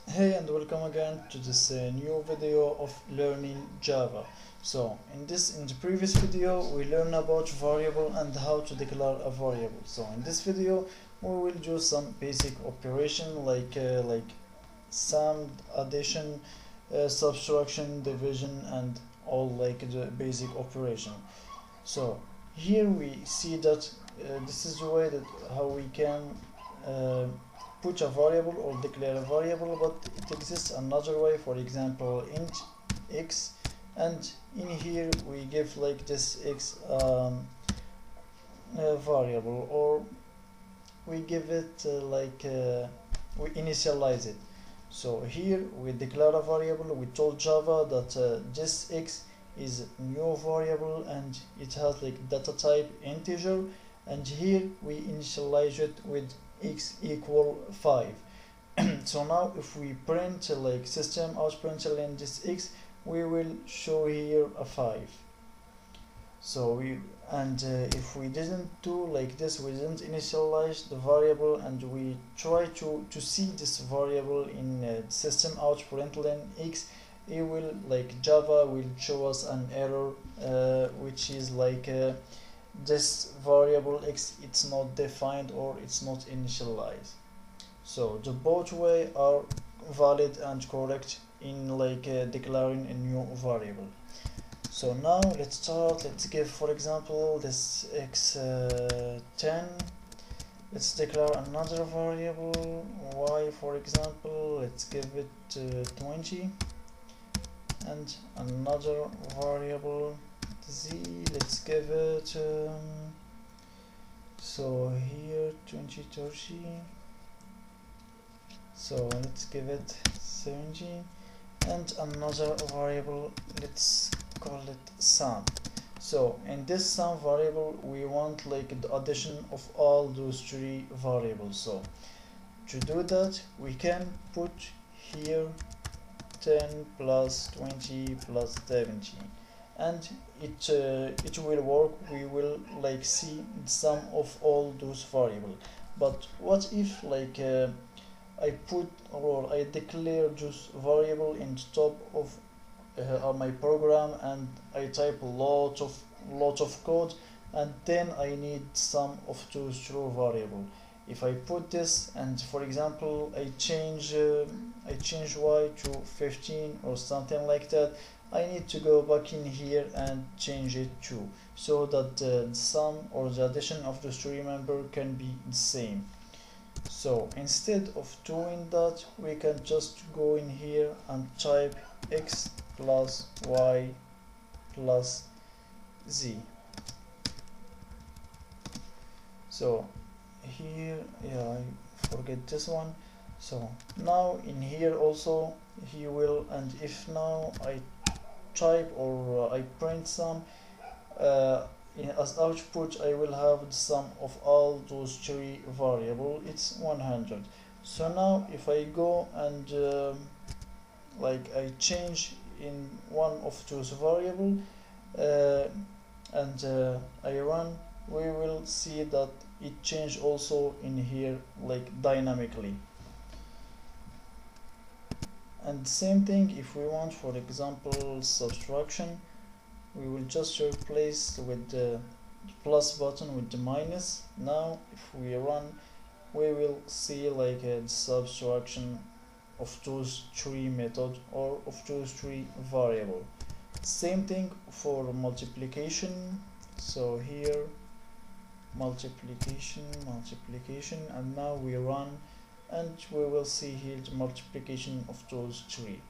Hey and welcome again to this new video of learning Java. So in the previous video we learned about variable and how to declare a variable. So in this video we will do some basic operation like sum, addition, subtraction, division, and all like the basic operation. So here we see that this is the way that how we can uh, put a variable or declare a variable, but it exists another way. For example, int x, and in here we give like this x variable, or we give it we initialize it. So here we declare a variable. We told Java that this x is new variable and it has like data type integer, and here we initialize it with x equal 5. So now if we print like system out println this x, we will show here a 5. So if we didn't do like this, we didn't initialize the variable, and we try to see this variable in system out println x, it will like Java will show us an error which is like this variable x, it's not defined or it's not initialized. So the both way are valid and correct in declaring a new variable. So now let's start. Let's give, for example, this x10. Let's declare another variable y, for example. Let's give it 20, and another variable z. Let's give it so here 20, 30. So let's give it 70, and another variable, let's call it sum. So in this sum variable we want like the addition of all those three variables. So to do that we can put here 10 plus 20 plus 70, and it will work. We will like see the sum of all those variables. But what if I put or I declare just variable in top of my program, and I type a lot of code, and then I need some of those true variable. If I put this, and for example I change y to 15 or something like that, I need to go back in here and change it too, so that the sum or the addition of those three member can be the same. So instead of doing that, we can just go in here and type x plus y plus z. So here, yeah, I forget this one. So now in here also he will, and if now I type or I print some as output, I will have the sum of all those three variables. It's 100. So now if I go and I change in one of those variables and I run, we will see that it changed also in here like dynamically. And same thing if we want, for example, subtraction, we will just replace with the plus button with the minus. Now if we run, we will see like a subtraction of those three methods or of those three variables. Same thing for multiplication. So here multiplication, and now we run, and we will see here the multiplication of those three.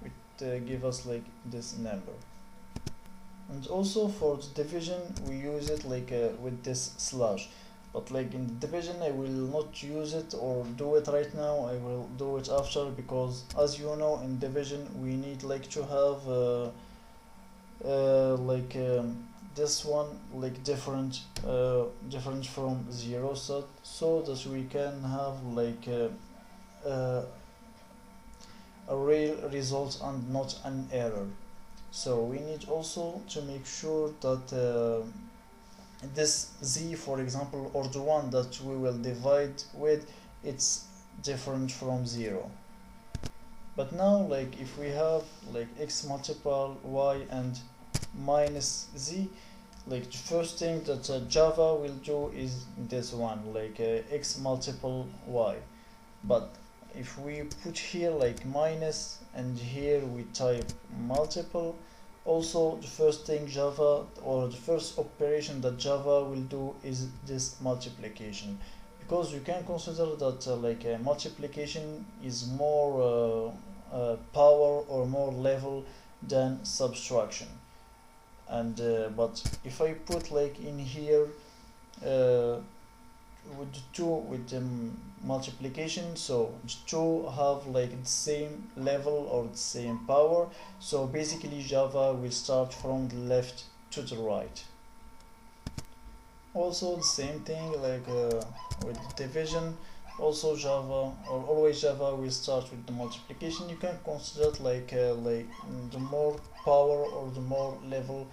It give us like this number. And also for the division we use it with this slash, but like in the division I will not use it or do it right now. I will do it after, because as you know in division we need to have this one different from 0, so that we can have a real result and not an error. So we need also to make sure that this z, for example, or the one that we will divide with, it's different from 0. But now, like if we have like x multiple y and minus z, like the first thing that Java will do is this one, like x multiple y. But if we put here like minus and here we type multiple, also the first thing Java, or the first operation that Java will do is this multiplication, because you can consider that like multiplication is more power or more level than subtraction. And but if I put like in here with the 2 with the multiplication, so the 2 have like the same level or the same power, so basically Java will start from the left to the right. Also the same thing like with division, also Java, or always Java will start with the multiplication. You can consider it like the more power or the more level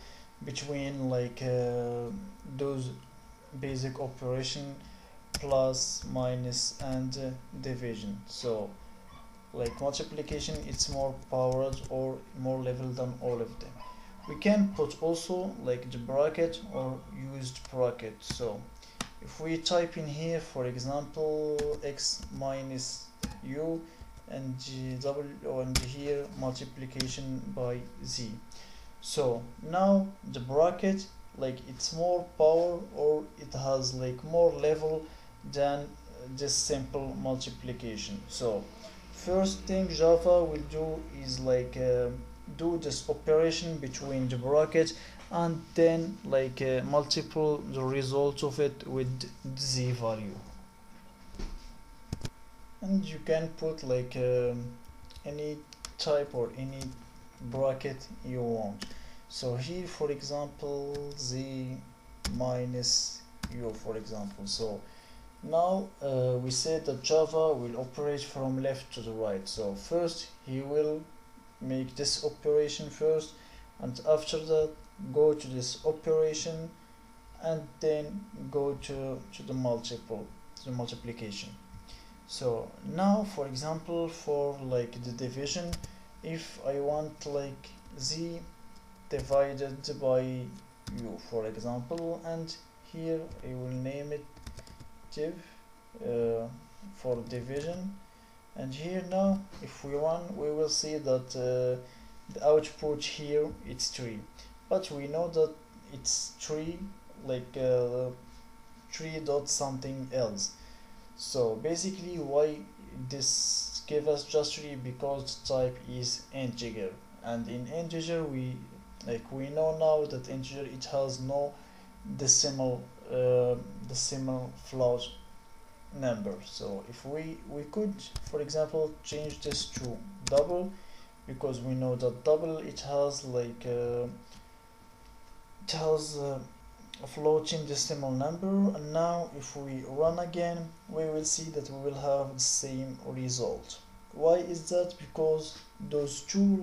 between like those basic operation, plus, minus, and division. So like multiplication, it's more powered or more level than all of them. We can put also like the bracket or used bracket. So if we type in here, for example, x minus u and and here multiplication by z. So now the bracket, like it's more power or it has like more level than this simple multiplication. So first thing Java will do is like do this operation between the bracket and then like multiple the result of it with z value. And you can put like any type or any bracket you want. So here for example z minus u, for example. So now we said that Java will operate from left to the right. So first he will make this operation first, and after that go to this operation, and then go to the multiplication. So now for example, for like the division, if I want like z divided by u, for example, and here I will name it div for division. And here now if we run, we will see that the output here it's 3, but we know that it's 3 like 3 dot something else. So basically why this give us just 3, because the type is integer, and in integer we know now that integer it has no decimal float number. So if we could for example change this to double, because we know that double it has like a floating decimal number. And now if we run again, we will see that we will have the same result. Why is that? Because those two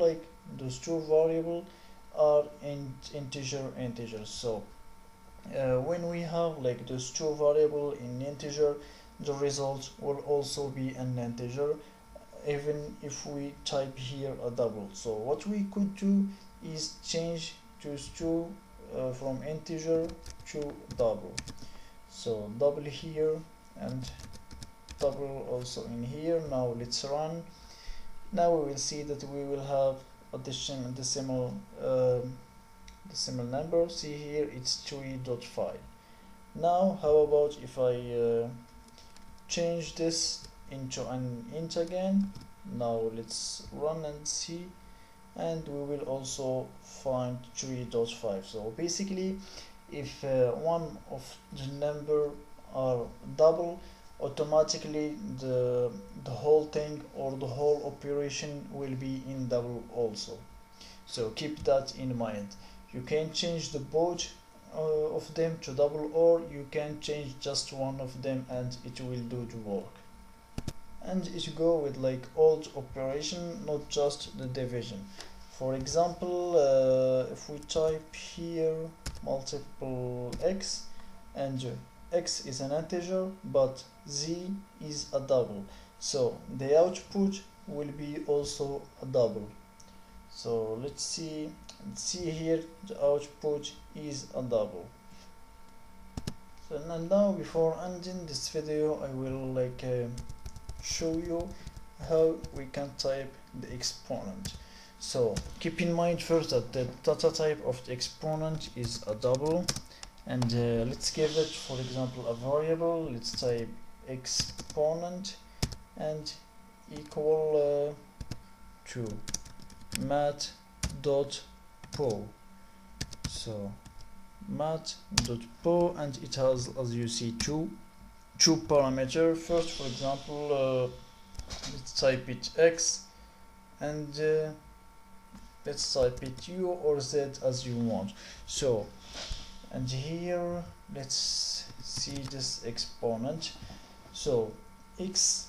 variable are in integer. So when we have like those two variable in integer, the result will also be an integer, even if we type here a double. So what we could do is change those two from integer to double. So double here and double also in here. Now let's run. Now we will see that we will have addition decimal number. See here it's 3.5. Now how about if I change this into an int again? Now let's run and see, and we will also find 3.5. So basically if one of the number are double, automatically the whole thing or the whole operation will be in double also. So keep that in mind. You can change the both of them to double, or you can change just one of them and it will do the work. And it go with like old operation, not just the division. For example, if we type here multiple x, and x is an integer but z is a double, so the output will be also a double. So let's see here, the output is a double. So now before ending this video, I will show you how we can type the exponent. So keep in mind first that the data type of the exponent is a double, and let's give it, for example, a variable. Let's type exponent and equal to mat.po. so mat.po, and it has, as you see, two parameters. First, for example, let's type it x, and let's type it u or z as you want. So, and here let's see this exponent. So x,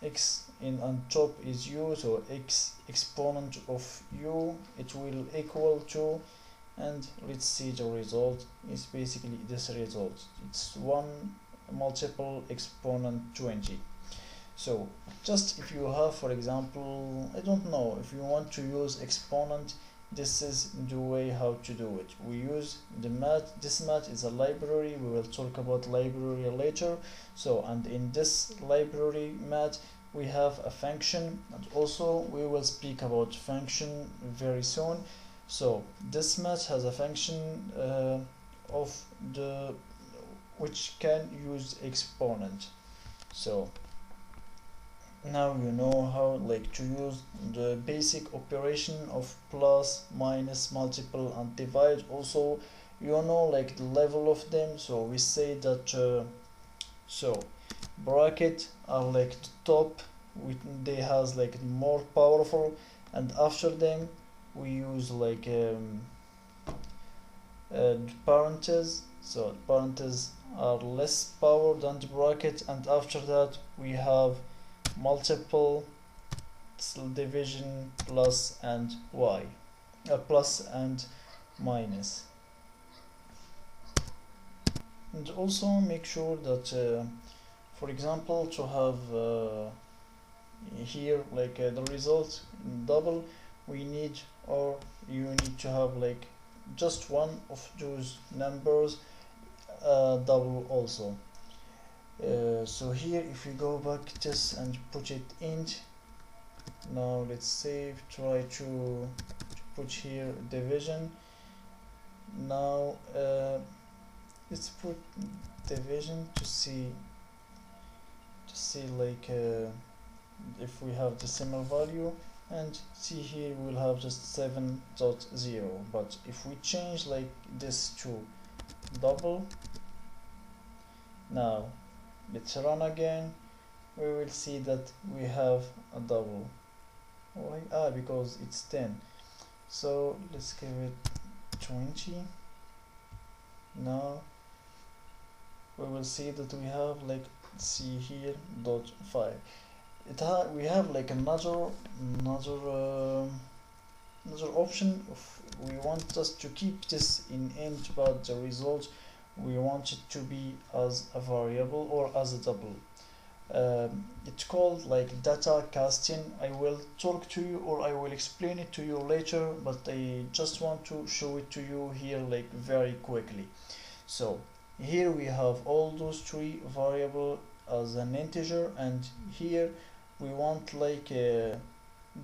x in on top is u, so x exponent of u, it will equal to, and let's see the result is basically this result. It's 1 multiple exponent 20. So just if you have, for example, I don't know, if you want to use exponent, this is the way how to do it. We use the mat. This mat is a library. We will talk about library later. So, and in this library mat we have a function, and also we will speak about function very soon. So this mat has a function of the which can use exponent. So now you know how to use the basic operation of plus, minus, multiple, and divide. Also you know the level of them. So we say that so bracket are the top, they has more powerful, and after them we use parentheses. So parentheses are less power than the bracket, and after that we have multiple, division, plus and y, plus and minus. And also make sure that for example, to have here the result in double, we need, or you need to have just one of those numbers double also. So here if we go back this and put it int, now let's save, try to put here division. Now let's put division to see if we have decimal value, and see here we'll have just 7.0. but if we change this to double, now let's run again, we will see that we have a double. Why? Because it's 10. So let's give it 20. Now we will see that we have see here dot 5. We have another option of, we want us to keep this in int, but the result we want it to be as a variable or as a double. It's called data casting. I will talk to you, or I will explain it to you later, but I just want to show it to you here very quickly. So here we have all those three variables as an integer, and here we want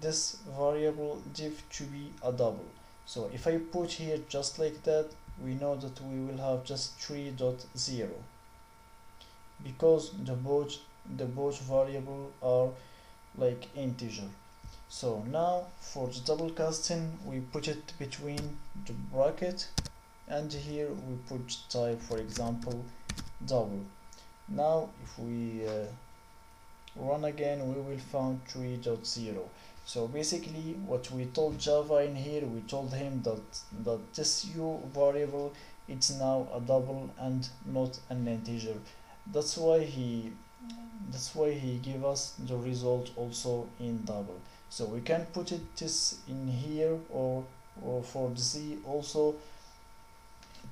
this variable div to be a double. So if I put here just like that, we know that we will have just 3.0 because the both variable are integer. So now for the double casting, we put it between the bracket, and here we put type, for example, double. Now if we run again, we will find 3.0. So basically what we told Java in here, we told him that this u variable, it's now a double and not an integer. That's why he gave us the result also in double. So we can put this in here, or for the z also,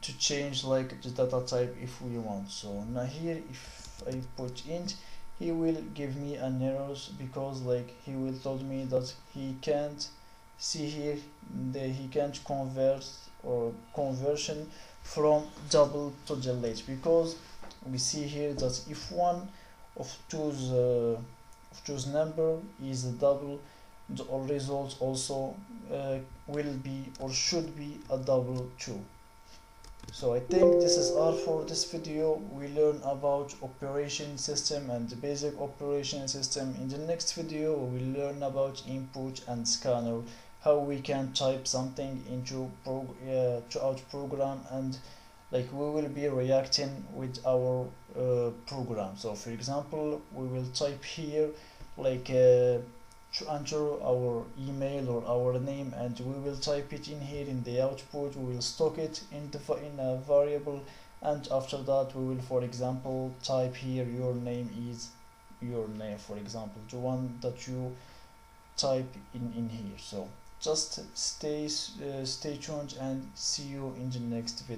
to change the data type if we want. So now here if I put int, he will give me an errors because like he will told me that he can't see here, he can't convert or conversion from double to delete, because we see here that if one of choose number is a double, the result also will be or should be a double too. So I think this is all for this video. We learn about operation system and the basic operation system. In the next video we will learn about input and scanner, how we can type something into to our program, and like we will be reacting with our program. So for example, we will type here like to enter our email or our name, and we will type it in here in the output. We will stock it in a variable, and after that we will, for example, type here your name is your name, for example, the one that you type in here. So just stay tuned and see you in the next video.